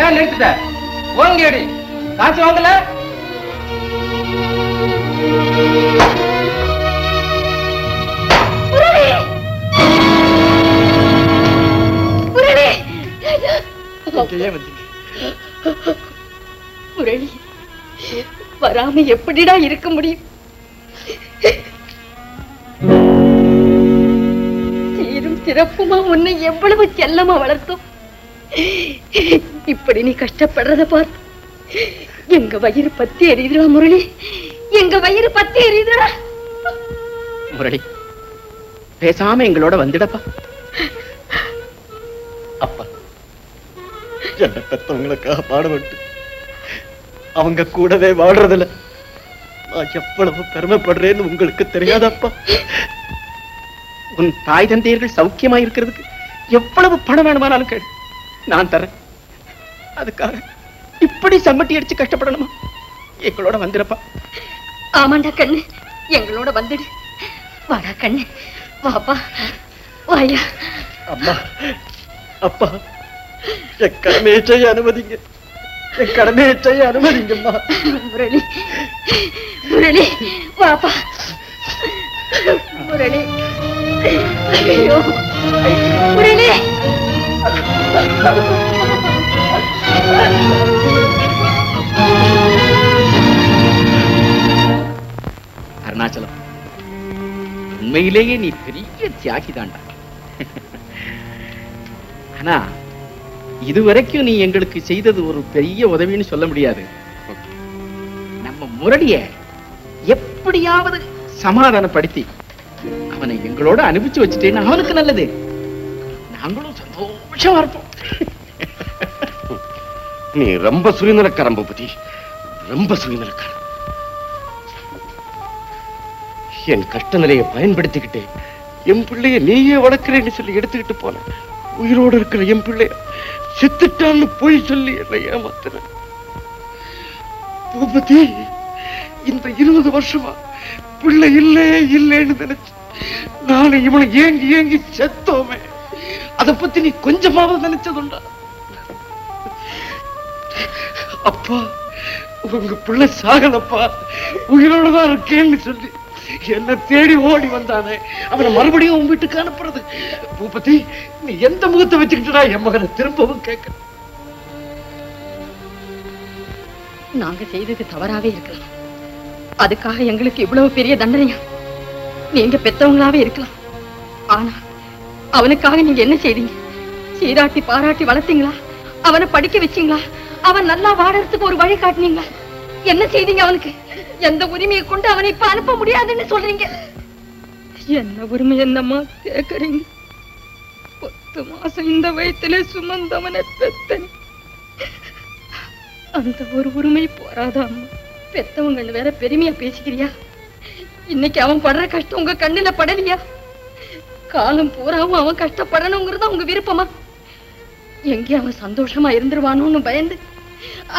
ஏன் நிறுத்திட்ட? ஓங்கி அடி. காசு வாங்கல? முரளி, வராம எப்படிடா இருக்க முடியும்? சீரும் சிறப்புமா உன்னை எவ்வளவு செல்லமா வளர்த்தோம். இப்படி நீ கஷ்டப்படுறத பார்த்து எங்க வயிறு பத்தி எரியுதுடா முரளி, எங்க வயிறு பத்தி எரியுதுடா. முரளி, பேசாம எங்களோட வந்துடப்பா. அப்பா, என்ன பெத்தவங்களுக்காக பாடுபட்டு அவங்க கூடவே வாழ்றதுல நான் எவ்வளவு பெருமைப்படுறேன்னு உங்களுக்கு தெரியாதப்பா. உன் தாய் தந்தையர்கள் சௌக்கியமா இருக்கிறதுக்கு எவ்வளவு பணம் வேணுமானாலும் கேடு, நான் தரேன். அதுக்காக இப்படி சம்மட்டி அடிச்சு கஷ்டப்படணுமா? எங்களோட வந்துடப்பா. ஆமாண்டா கண்ணு, எங்களோட வந்துடு. வாடா கண்ணு, வாப்பா, வாயா. அம்மா, அப்பா, என் கடமையை செய்ய அனுமதிங்க, என் கடமையை செய்ய அனுமதிங்கம்மா. முரளி, முரளி, வாப்பா. முரளி, ஐயோ முரளி. அருணாச்சலம், உண்மையிலேயே நீ பெரிய தியாகிதான்டா. ஆனா இதுவரைக்கும் நீ எங்களுக்கு செய்தது ஒரு பெரிய உதவின்னு சொல்ல முடியாது. நம்ம முரளிய எப்படியாவது சமாதானப்படுத்தி அவனை எங்களோட அனுப்பிச்சு வச்சுட்டேன்னு அவனுக்கு நல்லது, நாங்களும் சந்தோஷமா இருப்போம். நீ ரொம்ப சுயநலக்காரன் பூபதி, ரொம்ப சுயநலக்காரன். என் கஷ்ட நிலையை பயன்படுத்திக்கிட்டே என் பிள்ளைய நீயே வளர்க்கிறேன்னு சொல்லி எடுத்துக்கிட்டு போன. உயிரோடு இருக்கிற என் பிள்ளைய செத்துட்டான்னு போய் சொல்லி என்னை ஏமாத்துற பூபதி. இந்த 20 வருஷமா பிள்ளை இல்லைன்னு நினைச்சு நானும் இவனை ஏங்கி ஏங்கி செத்தோமே, அதை பத்தி நீ கொஞ்சமாவது நினைச்சதுண்டா? அப்பா, உங்க பிள்ளை சாகலப்பா, உயிரோடுதான் இருக்கேன்னு சொல்லி என்ன தேடி ஓடி வந்தானே, அவனை மறுபடியும் உன் வீட்டுக்கு அனுப்புறது. பூபதி, நீ எந்த முகத்தை வச்சுக்கிட்டா என் மகனை திரும்பவும் கேட்க? நாங்க செய்தது தவறாவே இருக்கலாம், அதுக்காக எங்களுக்கு இவ்வளவு பெரிய தண்டனையா? நீங்க பெத்தவங்களாவே இருக்கலாம், ஆனா அவனுக்காக நீங்க என்ன செய்தீங்க? சீராட்டி பாராட்டி வளர்த்தீங்களா? அவனை படிக்க வச்சீங்களா? அவன் நல்லா வாழறதுக்கு ஒரு வழி காட்டினீங்களா? என்ன செய்தீங்க அவனுக்கு? எந்த உரிமையை கொண்டு அவனை இப்ப அனுப்ப முடியாதுன்னு சொல்றீங்க? என்ன உரிமை என்னம்மா கேக்குறீங்க? 10 மாசம் இந்த வயத்துல சுமந்தவனை பெத்தன், அந்த ஒரு உரிமை போறாதா அம்மா? பெத்தவங்க வேற பெருமையா பேசிக்கிறியா? இன்னைக்கு அவன் படுற கஷ்டம் உங்க கண்ணுல படலையா? காலம் பூராவும் அவன் கஷ்டப்படணுங்கிறதா உங்க விருப்பமா? எங்கே அவன் சந்தோஷமா இருந்துருவானோன்னு பயந்து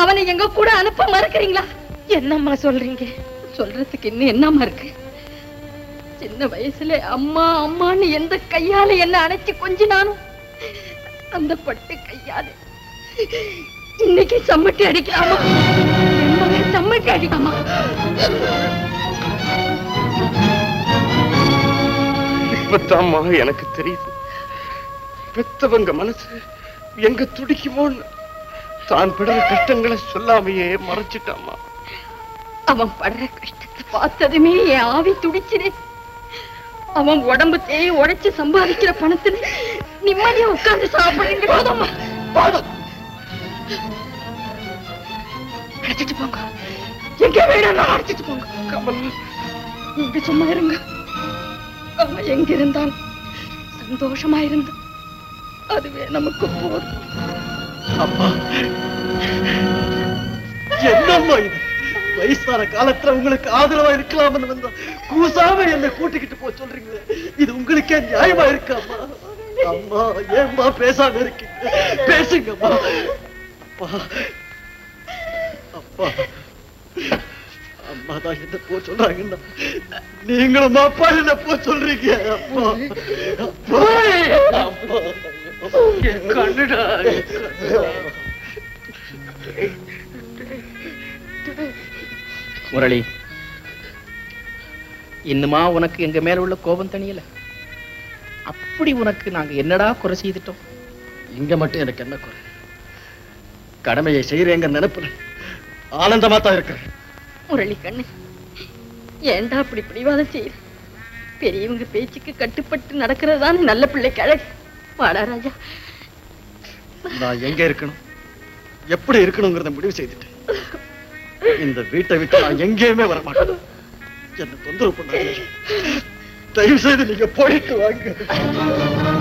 அவனை எங்க கூட அனுப்ப மறுக்கிறீங்களா? என்னம்மா சொல்றீங்க? சொல்றதுக்கு இன்னும் என்னம்மா இருக்கு? சின்ன வயசுல அம்மா அம்மான்னு எந்த கையால என்ன அணைச்சு கொஞ்சினாலும் அந்த பட்டு கையால இன்னைக்கு சம்மட்டி அடிக்கலாமா? சம்மட்டி அடிக்காமா? இப்பத்தாம்மா எனக்கு தெரியுது, பெத்தவங்க மனசு எங்க துடிக்குமோன்னு தான் படுற கஷ்டங்களை சொல்லாமையே மறைச்சிட்டாமா. அவன் படுற கஷ்டத்தை பார்த்ததுமே என் ஆவி துடிச்சிரு. அவன் உடம்பு தேய் உடைச்சு சம்பாதிக்கிற பணத்துல நிம்மதியா உட்கார்ந்து சாப்பிடுங்க. அழைச்சிட்டு போங்க, எங்க வேணாலும் அழைச்சிட்டு போங்க. கமல், நீங்க சும்மா இருங்க. அவன் எங்க இருந்தாலும் சந்தோஷமா இருந்தா அதுவே நமக்கு போதும். அம்மா, என்னம்மா இது? வயசான காலத்துல உங்களுக்கு ஆதரவா இருக்கலாம்னு வந்தா கூசாம என்ன கூட்டிக்கிட்டு போ சொல்றீங்களே, இது உங்களுக்கே நியாயமா இருக்காமா? அம்மா, ஏம்மா பேசாம இருக்கீங்க? பேசுங்கம்மா. அப்பா, அப்பா, அம்மா தான் என்ன போ சொல்றாங்கன்னா நீங்களும் அப்பா என்ன போ சொல்றீங்க? அப்பா, அப்பா, அப்பா, கண்ணுடா. முரளி, இன்னுமா உனக்கு எங்க மேல உள்ள கோபம் தனியல? அப்படி உனக்கு நாங்க என்னடா குறை செய்துட்டோம்? இங்க மட்டும் எனக்கு என்ன குறை? கடமையை செய்யறேங்க நினைப்புல ஆனந்தமா தான் இருக்கிறேன். முரளி கண்ணு, ஏண்டா அப்படி பிடிவாதம் செய்யற? பெரியவங்க பேச்சுக்கு கட்டுப்பட்டு நடக்கிறதுதான் நல்ல பிள்ளைக்கு அழகு. வாடா ராஜா. நான் எங்க இருக்கணும், எப்படி இருக்கணுங்கிறத முடிவு செய்துட்டேன். இந்த வீட்டை விட்டு நான் எங்கேயுமே வரமாட்டேன். என்ன தொந்தரவு பண்ணாதீங்க. தயவு செய்து நீங்க போயிட்டு வாங்க.